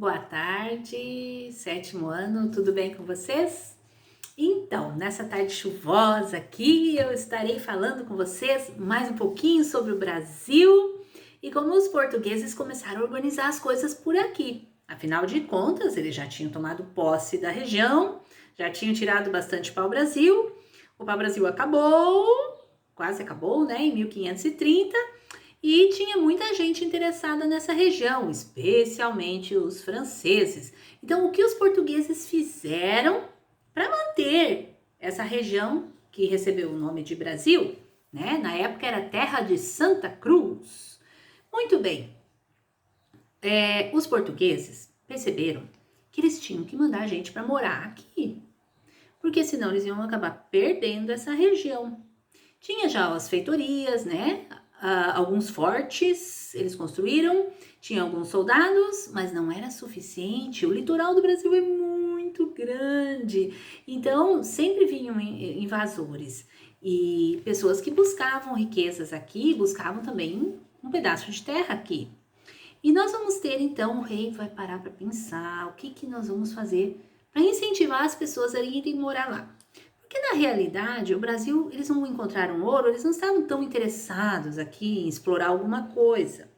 Boa tarde, sétimo ano, tudo bem com vocês? Então, nessa tarde chuvosa aqui, eu estarei falando com vocês mais um pouquinho sobre o Brasil e como os portugueses começaram a organizar as coisas por aqui. Afinal de contas, eles já tinham tomado posse da região, já tinham tirado bastante pau-brasil. O pau-brasil acabou, quase acabou, né, em 1530. E tinha muita gente interessada nessa região, especialmente os franceses. Então, o que os portugueses fizeram para manter essa região que recebeu o nome de Brasil, né? Na época era terra de Santa Cruz. Muito bem, os portugueses perceberam que eles tinham que mandar gente para morar aqui, porque senão eles iam acabar perdendo essa região. Tinha já as feitorias, né? Alguns fortes eles construíram, tinha alguns soldados, mas não era suficiente. O litoral do Brasil é muito grande, então sempre vinham invasores e pessoas que buscavam riquezas aqui, buscavam também um pedaço de terra aqui. E nós vamos ter então, o rei vai parar para pensar o que nós vamos fazer para incentivar as pessoas a irem morar lá. Porque na realidade, o Brasil, eles não encontraram ouro, eles não estavam tão interessados aqui em explorar alguma coisa.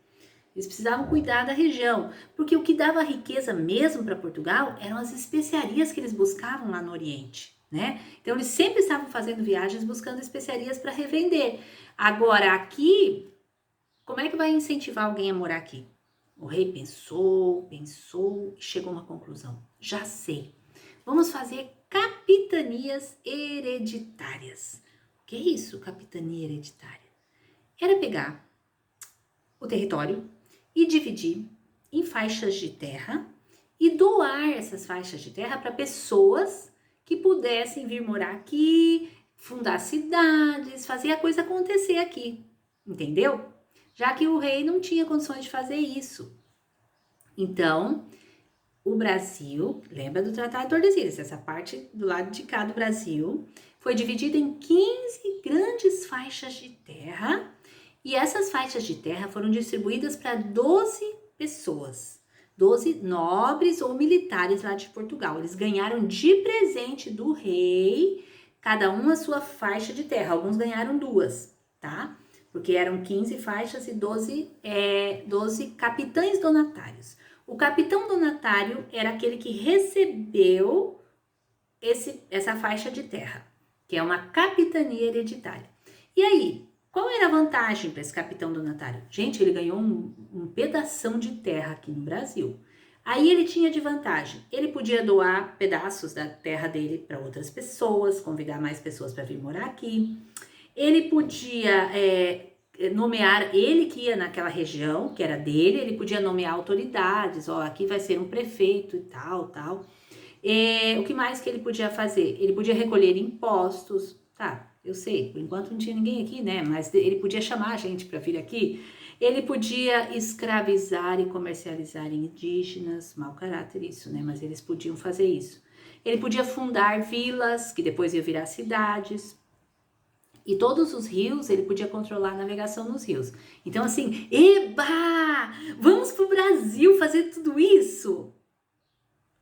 Eles precisavam cuidar da região, porque o que dava riqueza mesmo para Portugal eram as especiarias que eles buscavam lá no Oriente, né? Então eles sempre estavam fazendo viagens buscando especiarias para revender. Agora aqui, como é que vai incentivar alguém a morar aqui? O rei pensou e chegou a uma conclusão. Já sei. Vamos fazer capitanias hereditárias. O que é isso, capitania hereditária? Era pegar o território e dividir em faixas de terra e doar essas faixas de terra para pessoas que pudessem vir morar aqui, fundar cidades, fazer a coisa acontecer aqui. Entendeu? Já que o rei não tinha condições de fazer isso. Então, o Brasil, lembra do Tratado de Tordesilhas, essa parte do lado de cá do Brasil, foi dividida em 15 grandes faixas de terra e essas faixas de terra foram distribuídas para 12 pessoas, 12 nobres ou militares lá de Portugal. Eles ganharam de presente do rei, cada um a sua faixa de terra, alguns ganharam duas, tá? Porque eram 15 faixas e 12 capitães donatários. O capitão donatário era aquele que recebeu essa faixa de terra, que é uma capitania hereditária. E aí, qual era a vantagem para esse capitão donatário? Gente, ele ganhou um pedação de terra aqui no Brasil. Aí ele tinha de vantagem, ele podia doar pedaços da terra dele para outras pessoas, convidar mais pessoas para vir morar aqui. Ele podia nomear, ele que ia naquela região, que era dele, ele podia nomear autoridades, ó, aqui vai ser um prefeito e tal. O que mais que ele podia fazer? Ele podia recolher impostos, tá, eu sei, por enquanto não tinha ninguém aqui, né, mas ele podia chamar a gente para vir aqui. Ele podia escravizar e comercializar indígenas, mau caráter isso, né, mas eles podiam fazer isso. Ele podia fundar vilas, que depois iam virar cidades. E todos os rios, ele podia controlar a navegação nos rios. Então assim, eba! Vamos pro Brasil fazer tudo isso?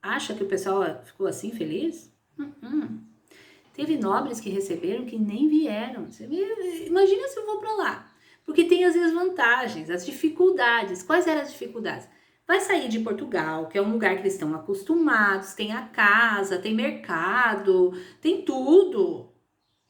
Acha que o pessoal ficou assim feliz? Teve nobres que receberam que nem vieram. Imagina se eu vou para lá. Porque tem as desvantagens, as dificuldades. Quais eram as dificuldades? Vai sair de Portugal, que é um lugar que eles estão acostumados, tem a casa, tem mercado, tem tudo.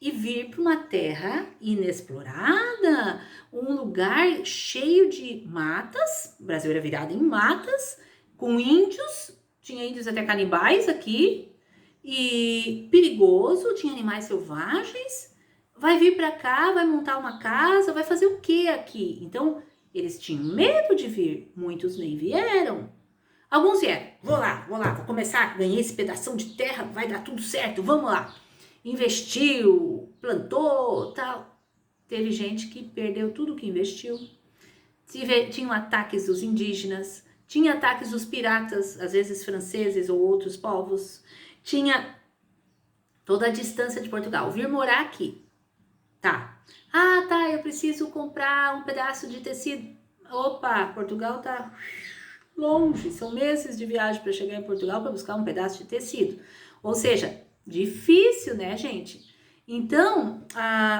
E vir para uma terra inexplorada, um lugar cheio de matas, o Brasil era virado em matas, com índios, tinha índios até canibais aqui, e perigoso, tinha animais selvagens, vai vir para cá, vai montar uma casa, vai fazer o que aqui? Então, eles tinham medo de vir, muitos nem vieram. Alguns vieram, vou lá, vou começar, ganhei esse pedação de terra, vai dar tudo certo, vamos lá. Investiu, plantou, tal. Teve gente que perdeu tudo que investiu. Tinham ataques dos indígenas, tinha ataques dos piratas, às vezes franceses ou outros povos. Tinha toda a distância de Portugal. Vir morar aqui, tá. Ah, tá, eu preciso comprar um pedaço de tecido. Opa, Portugal tá longe, são meses de viagem para chegar em Portugal para buscar um pedaço de tecido. Ou seja, difícil, né, gente? Então,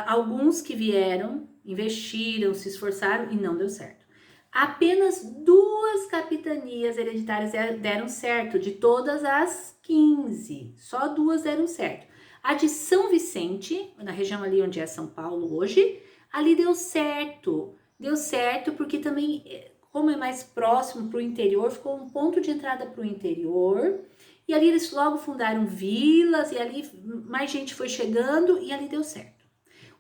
alguns que vieram, investiram, se esforçaram e não deu certo. Apenas 2 capitanias hereditárias deram certo, de todas as 15. Só 2 deram certo. A de São Vicente, na região ali onde é São Paulo hoje, ali deu certo. Deu certo porque também, como é mais próximo para o interior, ficou um ponto de entrada para o interior. E ali eles logo fundaram vilas e ali mais gente foi chegando e ali deu certo.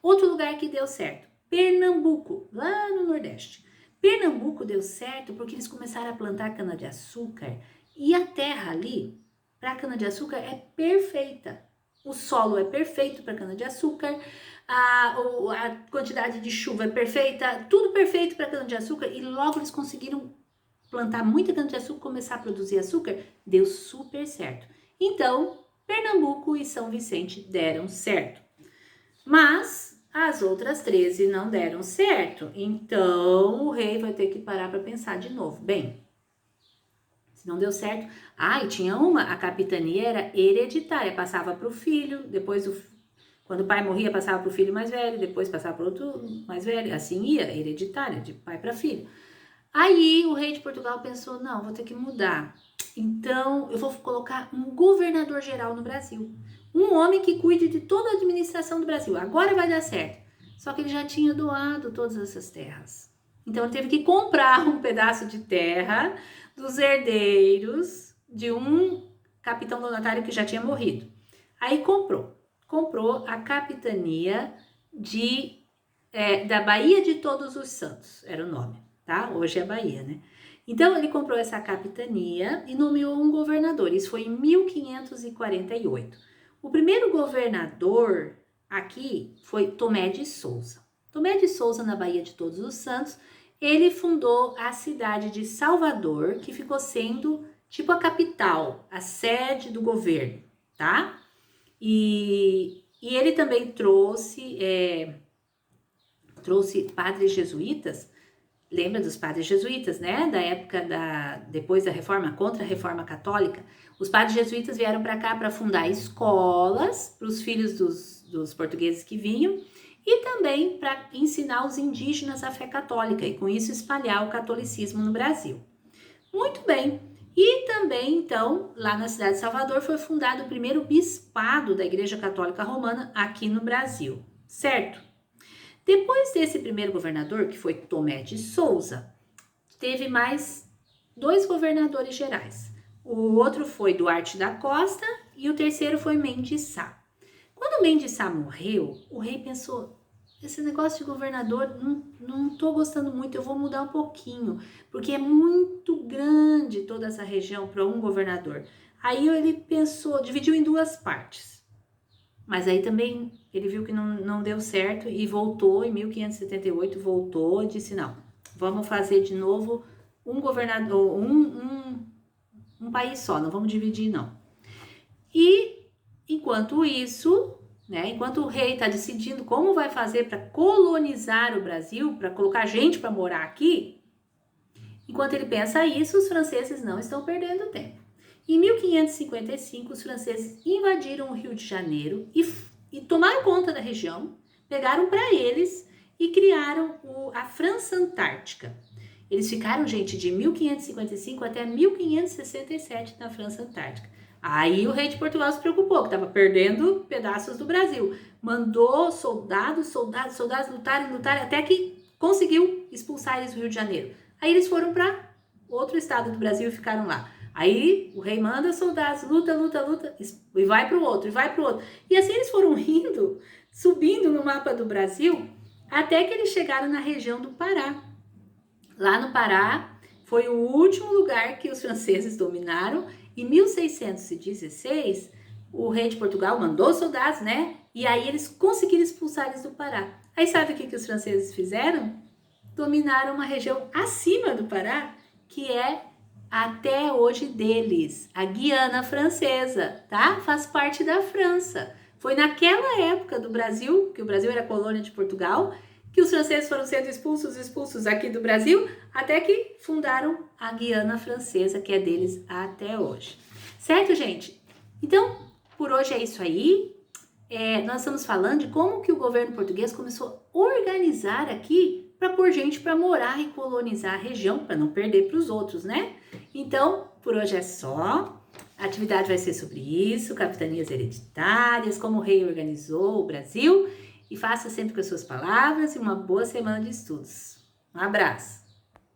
Outro lugar que deu certo, Pernambuco, lá no Nordeste. Pernambuco deu certo porque eles começaram a plantar cana-de-açúcar e a terra ali, para cana-de-açúcar, é perfeita. O solo é perfeito para cana-de-açúcar, a quantidade de chuva é perfeita, tudo perfeito para cana-de-açúcar e logo eles conseguiram plantar muita cana-de-açúcar, começar a produzir açúcar, deu super certo. Então, Pernambuco e São Vicente deram certo. Mas as outras 13 não deram certo. Então, o rei vai ter que parar para pensar de novo. Bem, se não deu certo... e tinha a capitania era hereditária, passava para o filho, depois quando o pai morria passava para o filho mais velho, depois passava para outro mais velho, assim ia, hereditária, de pai para filho. Aí o rei de Portugal pensou, não, vou ter que mudar. Então eu vou colocar um governador geral no Brasil. Um homem que cuide de toda a administração do Brasil. Agora vai dar certo. Só que ele já tinha doado todas essas terras. Então ele teve que comprar um pedaço de terra dos herdeiros de um capitão donatário que já tinha morrido. Aí comprou a capitania da Baía de Todos os Santos, era o nome. Tá? Hoje é Bahia, né? Então, ele comprou essa capitania e nomeou um governador. Isso foi em 1548. O primeiro governador aqui foi Tomé de Souza. Tomé de Souza, na Baía de Todos os Santos, ele fundou a cidade de Salvador, que ficou sendo tipo a capital, a sede do governo, tá? E ele também trouxe padres jesuítas. Lembra dos padres jesuítas, né? Da época depois da reforma, contra a reforma católica. Os padres jesuítas vieram para cá para fundar escolas para os filhos dos portugueses que vinham e também para ensinar os indígenas a fé católica e com isso espalhar o catolicismo no Brasil. Muito bem. E também, então, lá na cidade de Salvador foi fundado o primeiro bispado da Igreja Católica Romana aqui no Brasil, certo? Depois desse primeiro governador, que foi Tomé de Souza, teve mais 2 governadores gerais. O outro foi Duarte da Costa e o terceiro foi Mendes Sá. Quando Mendes Sá morreu, o rei pensou, esse negócio de governador, não tô gostando muito, eu vou mudar um pouquinho, porque é muito grande toda essa região para um governador. Aí ele pensou, dividiu em 2 partes. Mas aí também ele viu que não deu certo e voltou, em 1578, voltou e disse, não, vamos fazer de novo um governador, um país só, não vamos dividir não. E enquanto isso, né, enquanto o rei está decidindo como vai fazer para colonizar o Brasil, para colocar gente para morar aqui, enquanto ele pensa isso, os franceses não estão perdendo tempo. Em 1555, os franceses invadiram o Rio de Janeiro e tomaram conta da região, pegaram para eles e criaram a França Antártica. Eles ficaram, gente, de 1555 até 1567 na França Antártica. Aí o rei de Portugal se preocupou, que estava perdendo pedaços do Brasil. Mandou soldados lutarem até que conseguiu expulsar eles do Rio de Janeiro. Aí eles foram para outro estado do Brasil e ficaram lá. Aí o rei manda soldados, luta, e vai para o outro, E assim eles foram indo, subindo no mapa do Brasil, até que eles chegaram na região do Pará. Lá no Pará foi o último lugar que os franceses dominaram. Em 1616, o rei de Portugal mandou soldados, né? E aí eles conseguiram expulsar eles do Pará. Aí sabe o que os franceses fizeram? Dominaram uma região acima do Pará, que é até hoje deles, a Guiana Francesa, tá? Faz parte da França. Foi naquela época do Brasil, que o Brasil era colônia de Portugal, que os franceses foram sendo expulsos aqui do Brasil, até que fundaram a Guiana Francesa, que é deles até hoje. Certo, gente? Então, por hoje é isso aí. Nós estamos falando de como que o governo português começou a organizar aqui para pôr gente para morar e colonizar a região, para não perder para os outros, né? Então, por hoje é só. A atividade vai ser sobre isso, capitanias hereditárias, como o rei organizou o Brasil. E faça sempre com as suas palavras e uma boa semana de estudos. Um abraço!